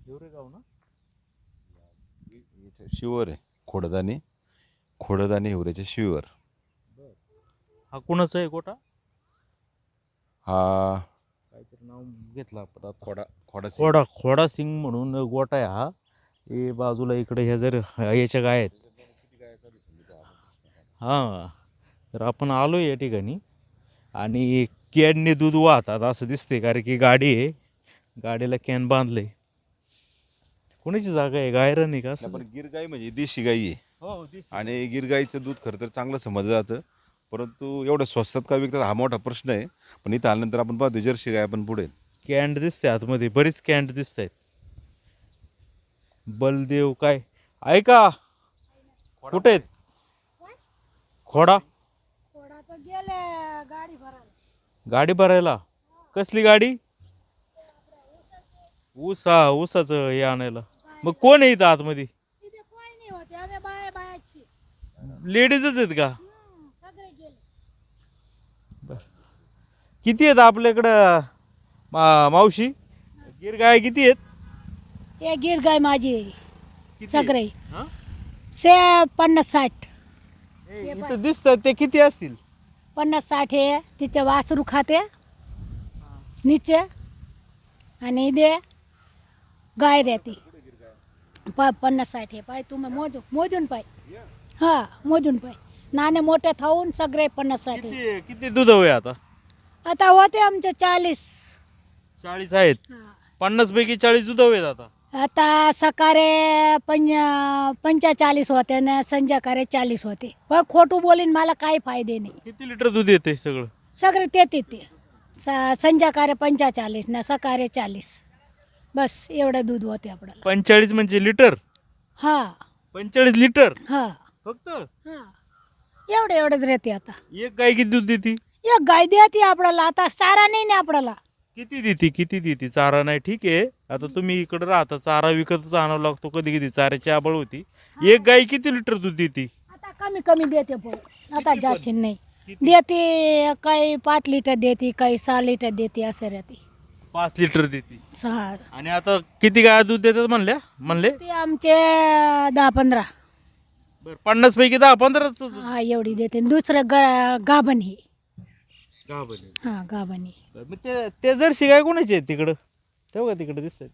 हिवरेगाव ना. इथे शिवर आहे, खोडदाने हिवऱ्याचे शिवर. हा कुणाचा आहे गोटा? हा काहीतरी नाव घेतलं आपण आता. खोडा खोडा सिंग म्हणून गोटा आहे हा. हे बाजूला इकडे ह्या जर याच्या गाय आहेत. हां, तर आपण आलो या ठिकाणी आणि कॅनने दूध वाहतात असं दिसते, कारण की गाडी आहे, गाडीला कॅन बांधले. कोणाची जागा आहे? गायरन आहे का असं? पण गिर गाई म्हणजे देशी गाई आहे. हो, आणि गिर गाईचं दूध खरं तर चांगलं समजलं जातं, परंतु एवढं स्वस्तात का विकतात हा मोठा प्रश्न आहे. पण इथं आल्यानंतर आपण पाहतो जर्सी गाय आपण पुढे. कॅन्ड दिसते आतमध्ये, बरीच कॅन्ड दिसत आहेत. बलदेव काय ऐका, कुठे आहेत खोडा? गाडी भरायला? कसली गाडी? ऊसाचं हे आणायला. मग कोण आहे इथं आतमध्ये? लेडीजच आहेत का? बर, किती आहेत आपल्याकडं मावशी? गिर गाय किती आहेत? हे गिर गाय माझी किती सगळे आहेत? हा? से 50-60 हे इथं दिसतात ते किती असतील? 50-60 हे तिथे वासरू खाते नीचे आणि इथे गाय राहते 50-60 हे पाय तुम्ही मोजून पाय. हा मोजून पाय, नाणे मोठे थाऊन सगळे 50-60. किती दूध हवे आता? आता होते आमचे 40 आहेत. 50 पैकी 40 दूध हवेत आता. आता सकाळी 45 होते ना संध्याकाळी 40 होते. पण खोटू बोलीन मला काही फायदे नाही. किती लिटर दूध येते सगळं? सगळे ते संध्याकाळी 45 ना सकाळी 40, बस एवढं दूध होते आपल्याला. 45 म्हणजे लिटर? हा 45 लिटर हा फक्त? हा एवढंच राहते. आता एक गाय किती दूध देते? एक गाय देते आपल्याला, आता चारा नाही ना आपल्याला. किती देते? चारा नाही ठीक आहे, आता तुम्ही इकडे राहता, चारा विकतच आणावा लागतो कधी कधी, चाऱ्याची आबळ होती. एक गाय किती लिटर दूध देते? आता कमी देते भाऊ, आता जास्त नाही देते. काही 5 लिटर देते, काही 6 लिटर देते, असं राहते. 5 लिटर देते. 6 आणि आता किती गाय दूध देतात म्हणले? ते आमचे 10-15. बरं, 50 पैकी 10-15 हा एवढी देते. दुसरं गाभण ही. हा गाभण ही. ते जर्सी गाय कोणाची आहेत तिकडं? तेव्हा तिकडे दिसतात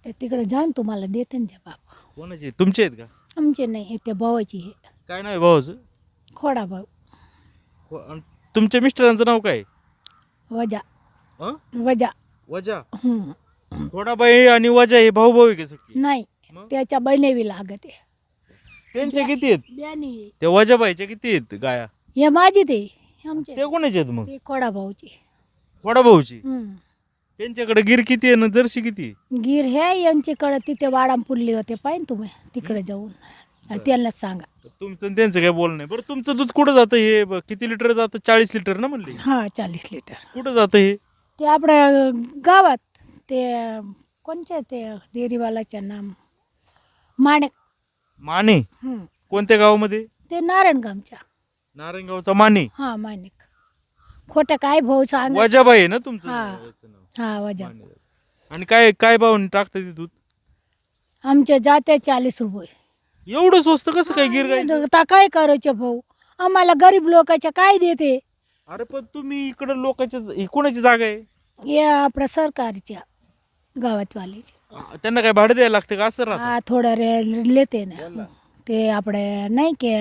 ते तिकडे जाऊन तुम्हाला देते ना बाबा. कोणाची? तुमचे आहेत का? आमचे नाही, ते भावाची हे. काय नाव आहे भावाचं? खोडा भाऊ. आणि तुमच्या मिस्टरांचं नाव काय? वजा. हं? वजा. हम्म. थोडाबाई आणि वजा हे भाऊ आहे का सख्खी? नाही, मग? त्याच्या बहिणीवी लागत आहे. त्यांचे किती आहेत? ब्याणी. ते वजाबाईचे किती आहेत गाया? हे माझी ते आमचे ते कोणाचे आहेत मग? ते खोडा भाऊची. थोडा भाऊची. हम्म. त्यांच्याकडे गिर किती आहे ना जर्सी किती? गिर हे यांच्याकडे तिथे वाडाम पुरली होते पाहिजे तुम्ही तिकडे जाऊन त्यांना सांगा. तुमचं आणि त्यांचं काय बोलणं नाही. बरं, तुमचं दूध कुठं जातं हे? किती लिटर जातं? 40 लिटर ना म्हणले? हा 40 लिटर. कुठं जातं हे? ते आपल्या गावात ते कोणचे ते डेअरीवाल्याचे नाम माणिक. माने? हम्म. कोणत्या गावामध्ये? ते नारायणगावच्या. नारायणगावचा माने. हा माणिक. खोटं काय भाऊ सांग. वजाबाई आहे ना तुमचं हा. याचं नाव? हा वजा. माने. आणि काय भावाने टाकतात ते दूध? आमचे जाते 40 रुपये. एवढं स्वस्त कसं काय गिर गाई? आता काय करायचे भाऊ, आम्हाला गरीब लोकांच्या काय देते. अरे पण तुम्ही इकडं लोकांच्या ही कोणाची जागा आहे? हे आपल्या सरकारच्या गावातवालीचे. त्यांना काय भाडं द्यायला लागतं का असं राहतं? हा थोडं लेते ना ते आपले नाही की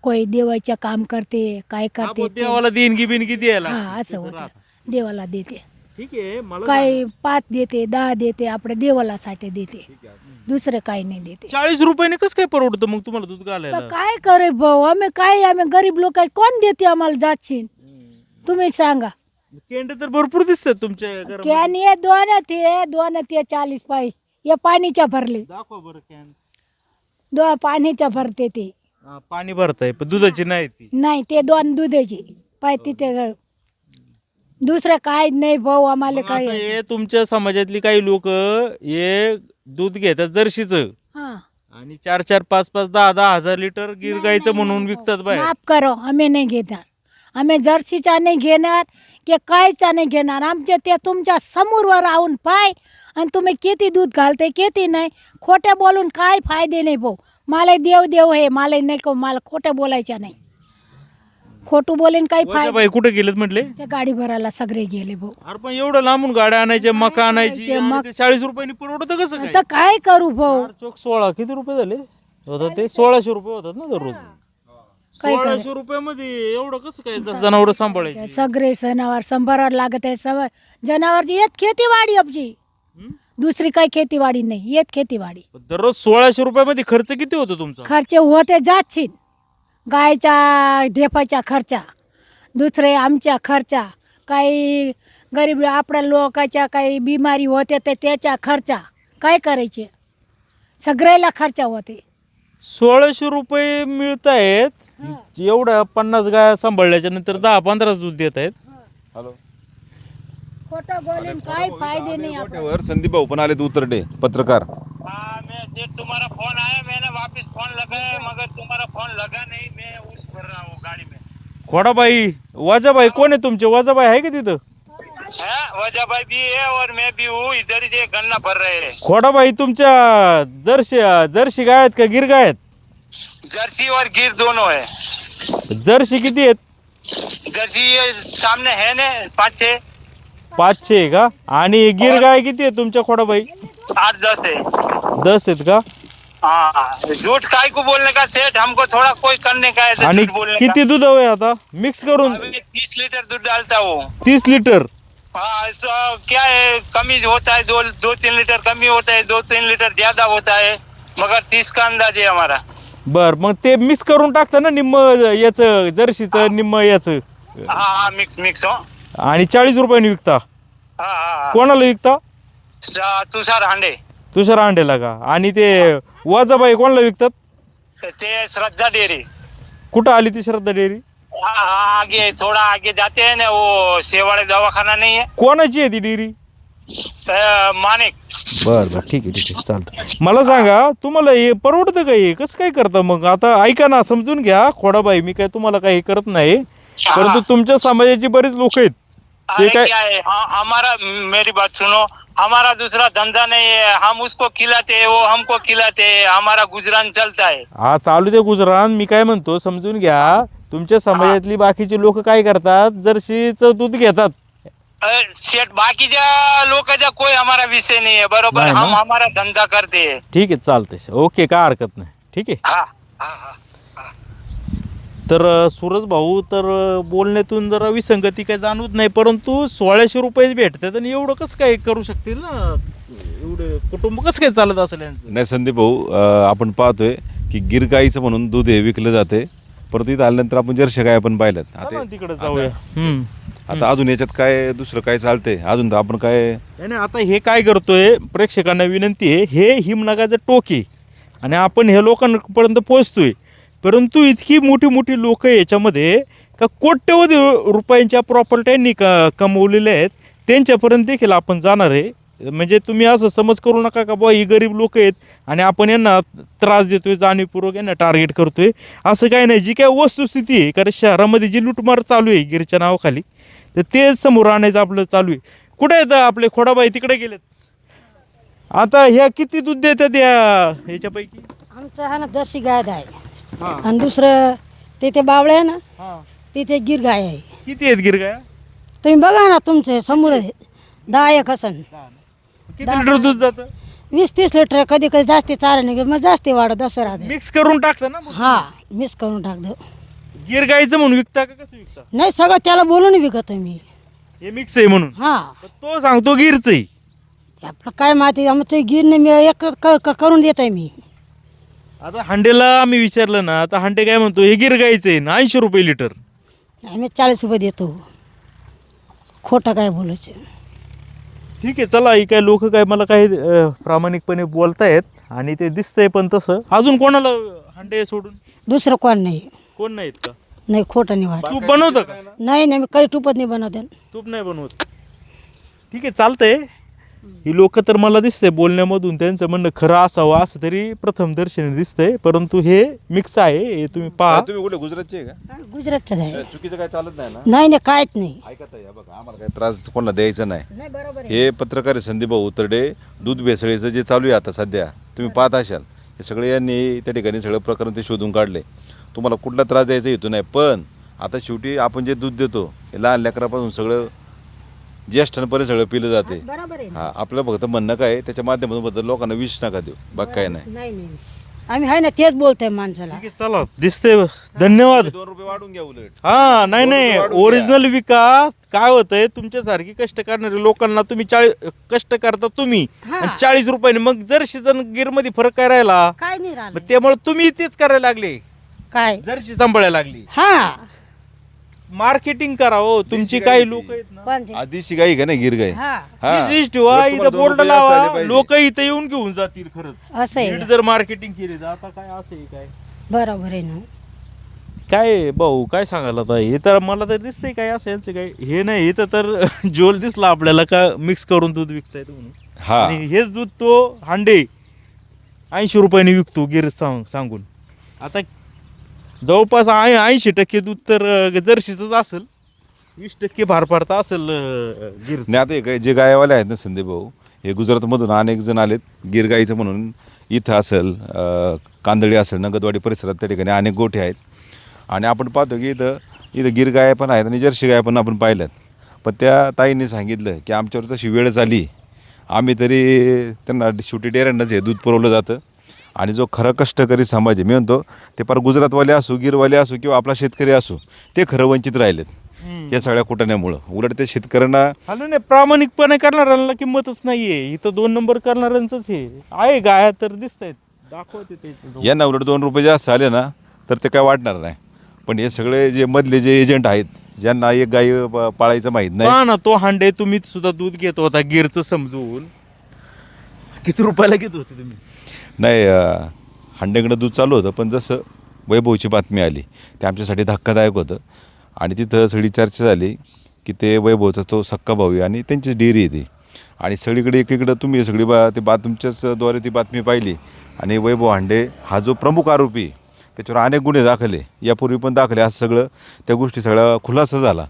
कोई देवाचे काम करते काय हा, करते मग देवाला देणगी बिनगी द्यायला हा लागते. असं तसं होतं. राहतं. देवाला देते, ठीक आहे, मला काही 5 देते 10 देते, आपल्या देवालासाठी देते, दुसरं काही नाही देते. 40 रुपयाने कसं काय परवडतं मग तुम्हाला दूध घालायला? तर काय करे भाऊ, आम्ही गरीब लोक कोण देते आम्हाला जातशील तुम्ही सांगा. केंड तर भरपूर दिसतात तुमच्या घरामध्ये. कॅन हे दोन ते 40 पाय हे पाणीच्या भरले. दाखवा बरं कॅन. पाणीच्या भरते ते. पाणी भरताय पण दुधाची नाही ती. नाही ते 2 दुधाचे पाय तिथे, दुसरं काय नाही भाऊ आम्हाला मग आता काय. हे तुमच्या समाजातली काही लोक हे दूध घेतात जर्शीचं हा आणि 4-4, 5-5, 10-10 हजार लिटर गिर गाईचं म्हणून विकतात बाहेर. माफ करो, आम्ही नाही घेणार. आम्ही जर्सीचा नाही घेणार की कायचा नाही घेणार. आमचे ते तुमच्या समोरवर राहून पाय आणि तुम्ही किती दूध घालते किती नाही. खोटे बोलून काय फायदे नाही भाऊ. मला देव देव हे मला नाही का मला खोटं बोलायचं नाही. खोटं बोलेन काही फायदा. बाई कुठे गेलेत म्हटले? ते गाडी भरायला सगळे गेले भाऊ. अरे पण एवढं लांबून गाड्या आणायच्या मका आणायची ते आणि मक- ते 40 रुपयांनी परवडतं कसं काय? आता काय करू भाऊ. 4 चोक 16 किती रुपये झाले होतात ते? 1600 रुपये होतात ना दररोज. काय 1600 रुपयामध्ये एवढं कसं काय जनावर सांभाळायची? सगळे सणावर संभारावर लागत आहे. जनावर येत खेतीवाडी आमची. दुसरी काही खेतीवाडी नाही येत खेतीवाडी. दररोज 1600 रुपयामध्ये खर्च किती होतो तुमचा? खर्च होते जातशील. गायच्या ढेपाच्या खर्चा, दुसरे आमच्या खर्चा, काही गरीब आपल्या लोकांच्या काही बिमारी होते ते त्याच्या खर्चा काय करायचे. सगळ्याला खर्चा होते. 1600 रुपये मिळत आहेत एवढ्या 50 गाया सांभाळल्याच्या नंतर 10-15 दूध देत आहेत. हॅलो खोटं बोलून काय फायदे नाही. मोठ्यावर संदीप भाऊ पण आले उतरडे पत्रकार. हाँ मैं सेठ तुम्हारा फोन आया मैंने वापस फोन लगाया मगर तुम्हारा फोन लगा नहीं. मैं उस भर रहा हूँ गाड़ी में. खोडाबाई वाजाबाई कोण आहे तुमचे? वाजाबाई आहे का तिथं? वजह भाई भी है और मैं भी हूँ. इधर ही गन्ना भर रहे हैं. खोडाबाई तुमच्या जर्सी गाय आहेत का गिर गाय आहेत? जर्सी और गिर दोनों है. जर्सी किती आहेत? जर्सी ये सामने है ना 5-6. 500 आहे का? आणि गिर गाय किती आहे तुमच्या खोडाबाई? 8-10 है. 10 आहेत का? हाँ झूठ काय को बोलने का सेठ. हमको थोड़ा कोई करने का है तो आणि झूठ बोलने का. किती दूध हवंय आता मिक्स करून? अभी 30 लीटर दूध डालता हूँ. 30 लिटर. हाँ तो क्या है कमी होता है 2-3 लीटर कमी होता है 2-3 लीटर ज्यादा होता है मगर 30 का अंदाज है हमारा. बर मग ते मिक्स करून टाकता ना निम्म याचं जर्सीचं निम्म याचं हाँ मिक्स हो. आणि 40 रुपयाने विकता. हाँ कोणाला विकता? तुषार हांडे. तुषार अंडेला का? आणि ते वाजाबाई कोणाला विकतात? ते श्रद्धा डेयरी. कुठं आली ती श्रद्धा डेअरी? हाँ आगे थोड़ा आगे जाते हैं ना वो शेवाड़े दवाखाना नहीं है. कोणाची आहे ती डेअरी? मानिक. बर बर ठीक आहे चालतं. मला सांगा तुम्हाला हे परवडतं का? हे कसं काय करता मग? आता ऐका ना समजून घ्या खोडाबाई मी काय तुम्हाला काही करत नाही परंतु तुमच्या समाजाची बरीच लोक आहेत ते अरे काय क्या है हमारा मेरी बात सुनो. हमारा दूसरा धंधा नहीं है. हम उसको खिलाते हैं वो हमको खिलाते हैं. हमारा गुजरान चलता है. हा चालू दे गुजरान. मी काय म्हणतो समजून घ्या तुमच्या समाजातली बाकीची लोक काय करतात जर्सीचं दूध घेतात. सेठ बाकीच्या लोकांचा कोई हमारा विषय नहीं है बरोबर. नाही ना? हम हमारा धंधा करते हैं. ठीक आहे चालतंय ओके काय हरकत नाही ठीक आहे. हाँ हाँ. तर सूरज भाऊ तर बोलण्यातून जरा विसंगती काही जाणवत नाही परंतु 1600 रुपये भेटतात आणि एवढं कसं काय करू शकतील ना? एवढं कुटुंब कसं काय चालत असेल यांचं? नाही संदीप भाऊ आपण पाहतोय की गिर गाईचं म्हणून दूध हे विकलं जाते परंतु इथं आल्यानंतर आपण जर्सी गाय आपण पाहिल्यात. चला ना तिकडे जाऊया. आता अजून याच्यात काय दुसरं काय चालतंय अजून तर आपण काय नाही आता हे काय करतोय प्रेक्षकांना विनंती आहे हे हिमनगाचं टोक आहे आणि आपण हे लोकांपर्यंत पोहोचतोय परंतु इतकी मोठी मोठी लोक याच्यामध्ये का कोट्यवधी रुपयांच्या प्रॉपर्ट्यांनी कमवलेल्या आहेत त्यांच्यापर्यंत देखील आपण जाणार आहे. म्हणजे तुम्ही असं समज करू नका का बुवा ही गरीब लोक आहेत आणि आपण यांना त्रास देतोय जाणीवपूर्वक यांना टार्गेट करतोय असं काही नाही. जी काय वस्तुस्थिती आहे कारण शहरामध्ये जी लुटमार चालू आहे गिरच्या नावाखाली तर ते समोर आणायचं आपलं चालू आहे. कुठे आहेत आपले खोडाबाई? तिकडे गेलेत. आता ह्या किती दूध देतात ह्याच्यापैकी? आमचं हा ना जर्सी गाय आहे. हां आणि दुसरं ते बावळे आहे ना हां तिथे गिर गाय आहे. किती आहेत गिरगाया? तुम्ही बघा ना तुमचे समोर आहे. 10 असन. किती लिटर दूध जातं? 20-30 लिटर कधी कधी जास्ती चाराने मग जास्ती वाढत दसरा मिक्स करून टाकता ना मग? हा मिस करून टाकतो. गिर गाईचं म्हणून विकता का कसं विकता? नाही सगळं त्याला बोलून विकतो मी. हे मिक्स आहे म्हणून हा तर तो सांगतो गिरच आहे. ते आपलं काय माहिती आमचं गिरने मी एक करून देत आहे मी. आता हांडेला आम्ही विचारलं ना आता हांडे काय म्हणतो हे गिर गाईचं आहे ना 80 रुपये लिटर. आम्ही 40 रुपये देतो. खोटं काय बोलायचं. ठीक आहे चला ही काय लोक काय मला काही प्रामाणिकपणे बोलतायत आणि ते दिसतंय पण तसं अजून कोणाला हांडे सोडून दुसरं कोण नाही. कोण नाहीत का? नाही खोटं नाही वाटत. तूप बनवतं का? नाही नाही मी काही टुपत नाही बनवते. तूप नाही बनवत. ठीक आहे चालतंय ही लोक तर मला दिसतंय बोलण्यामधून त्यांचं म्हणणं खरं असावं असं तरी प्रथम दर्शनी दिसतंय, परंतु हे मिक्स आहे, हे तुम्ही पहा. तुम्ही कुठे गुजरातचे आहे का? गुजरातचं आहे. चुकीचं काय चालत नाही ना? नाही नाही काहीच नाही. ऐकत आहे बघा, आम्हाला काही त्रास कोणाला द्यायचा नाही. नाही बरोबर आहे. हे पत्रकार आहे संदीप भाऊ उतरडे, दूध भेसळीचं जे चालू आहे आता सध्या तुम्ही पाहत असाल, हे सगळे यांनी त्या ठिकाणी सगळं प्रकरण ते शोधून काढले. तुम्हाला कुठला त्रास द्यायचा हेतू नाही, पण आता शेवटी आपण जे दूध देतो हे लहान लेकरापासून सगळं ज्येष्ठांपर्यंत सगळं पिलं जाते. बरोबर आहे. हा, आपलं फक्त म्हणणं काय त्याच्या माध्यमातून बद्दल लोकांना विष नका देऊ, बाकी काय नाही. नाही नाही आम्ही आहे ना तेच बोलतोय माणसाला. ठीक आहे, चला दिसतंय, धन्यवाद. 2 रुपये वाढून घ्या उलट. हा नाही नाही, 2 रुपये वाढून ओरिजिनल विका. काय होतंय तुमच्यासारखी कष्ट करणारे लोकांना तुम्ही 40 कष्ट करता तुम्ही हा. आणि 40 रुपयाने, मग जर्सी गिर मध्ये फरक काय राहिला? काय नाही राहिलं. मग त्यामुळे तुम्ही तेच करायला लागले, काय जर्सी सांभाळायला लागली. हा मार्केटिंग करा हो. तुमची देशी काही गाई लोक ती. आहेत ना, कोणते? आदिशी गाई का नाही गिर गाई. हा हा. विशेष ठेवा, उलट इथं तुम्हाला 2 बोर्ड रुपये जास्त आले लावा, पाहिजे. लोक इथं येऊन घेऊन जातील. खरंच असं आहे नीट जर मार्केटिंग केली तर. आता काय असं आहे काय बरोबर आहे ना. काय भाऊ काय सांगायला आता, हे तर मला तर दिसतंय काय असं यांचं काय हे नाही. इथं तर जोल दिसला आपल्याला का मिक्स करून दूध विकतायत म्हणून. हा आणि हेच दूध तो हांडे 80 रुपयाने विकतो गिर सांगून. आता जवळपास 80% दूध तर जर्शीचंच असेल, 20% भार पाडता असेल गिर. नाही आता हे काय जे गायवाले आहेत ना संदीप भाऊ, हे गुजरातमधून अनेक जण आलेत गिर गाईचं म्हणून. इथं असेल कांदळी असेल, नगदवाडी परिसरात त्या ठिकाणी अनेक गोठे आहेत. आणि आपण पाहतो की इथं गिर गाय पण आहेत आणि जर्सी गाय पण आपण पाहिल्यात. पण त्या ताईंनी सांगितलं की आमच्यावर तशी वेळच आली, आम्ही तरी त्यांना शेवटी डेऱ्यांनाच हे दूध पुरवलं जातं. आणि जो खरं कष्टकरी समाज आहे, मी म्हणतो ते फार गुजरातवाले असो, गिरवाले असो किंवा आपला शेतकरी असो, ते खरं वंचित राहिलेत या सगळ्या कुटाण्यामुळं. उलट त्या शेतकऱ्यांना हॅलो नाही, प्रामाणिकपणे करणाऱ्यांना किंमतच नाहीये. इथं 2 नंबर करणाऱ्यांचंच हे आहे. गाया तर दिसत आहेत, दाखवते ते. यांना उलट 2 रुपये जास्त आले ना तर ते काय वाटणार नाही. पण हे सगळे जे मधले जे एजंट आहेत, ज्यांना एक गाई पाळायचं माहीत नाही. पहा ना, तो हांडे तुम्ही सुद्धा दूध घेत होता गिरचं समजून. किती रुपयाला घेत होते तुम्ही? नाही हांड्याकडं दूध चालू होतं, पण जसं वैभवची बातमी आली ते आमच्यासाठी धक्कादायक होतं. आणि तिथं सगळी चर्चा झाली की ते वैभवचा तो सक्का भाऊ आहे आणि त्यांची डेअरी आहे ती. आणि सगळीकडे एकीकडं तुम्ही सगळी तुमच्याचद्वारे ती बातमी पाहिली. आणि वैभव हांडे हा जो प्रमुख आरोपी, त्याच्यावर अनेक गुन्हे दाखले, यापूर्वी पण दाखले, असं सगळं त्या गोष्टी सगळा खुलासा झाला.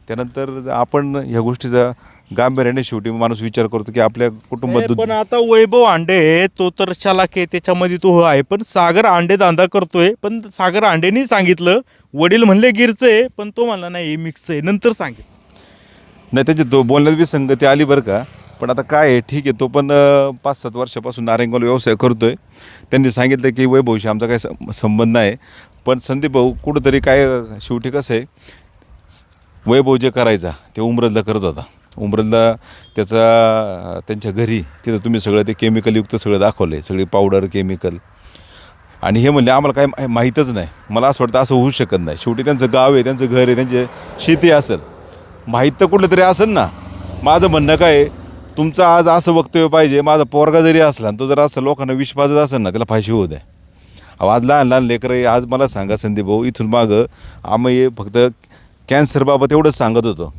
त्यानंतर आपण ह्या गोष्टीचा गांभीर्याने शेवटी माणूस विचार करतो की आपल्या कुटुंबात दूध. पण आता वैभव हांडे तो तर चालाक आहे, त्याच्यामध्ये तो आहे. पण सागर हांडे धंदा करतोय. पण सागर हांडेनी सांगितलं, वडील म्हणले गिरचं आहे, पण तो म्हणला नाही मिक्स आहे, नंतर सांगितलं. नाही त्याची तो बोलण्यात बी संगती आली बरं का. पण आता काय आहे, ठीक आहे, तो पण 5-7 वर्षापासून नारेंगावला व्यवसाय करतोय. त्यांनी सांगितलं की वैभवशी आमचा काही संबंध नाही. पण संदीप भाऊ कुठंतरी काय शेवटी कसं आहे, वैभव जे करायचा ते उमरदला करत होता. उमरदला त्यांच्या घरी तिथं तुम्ही सगळं ते केमिकलयुक्त सगळं दाखवलं आहे, सगळी पावडर केमिकल. आणि हे म्हणले आम्हाला काय माहीतच नाही. मला असं वाटतं असं होऊ शकत नाही. शेवटी त्यांचं गाव आहे, त्यांचं घर आहे, त्यांची शेती असेल, माहीत तर कुठलं तरी असेल ना. माझं म्हणणं काय आहे, तुमचं आज असं वक्तव्य पाहिजे, माझा पोरगा जरी असला आणि तो जर असं लोकांना विष पाजत असेल ना, त्याला फाशी होऊ द्या. आज लहान लहान लेकरं आहे. आज मला सांगा संदीप भाऊ, इथून मागं आम्ही फक्त कॅन्सरबाबत एवढंच सांगत होतो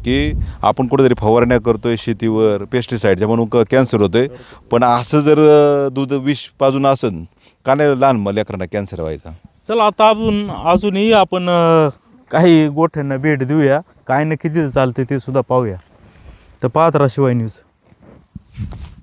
की आपण कुठेतरी फवारण्या करतोय शेतीवर पेस्टिसाईडच्या म्हणून कॅन्सर होतोय. पण असं जर दूध विष पाजून असेल का नाही लहान लेकरांना कॅन्सर व्हायचा. चला आता अजूनही आपण काही गोठ्यांना भेट देऊया, काय नक्की तिथं चालते ते सुद्धा पाहूया. तर पाहत राहा शिवाय न्यूज.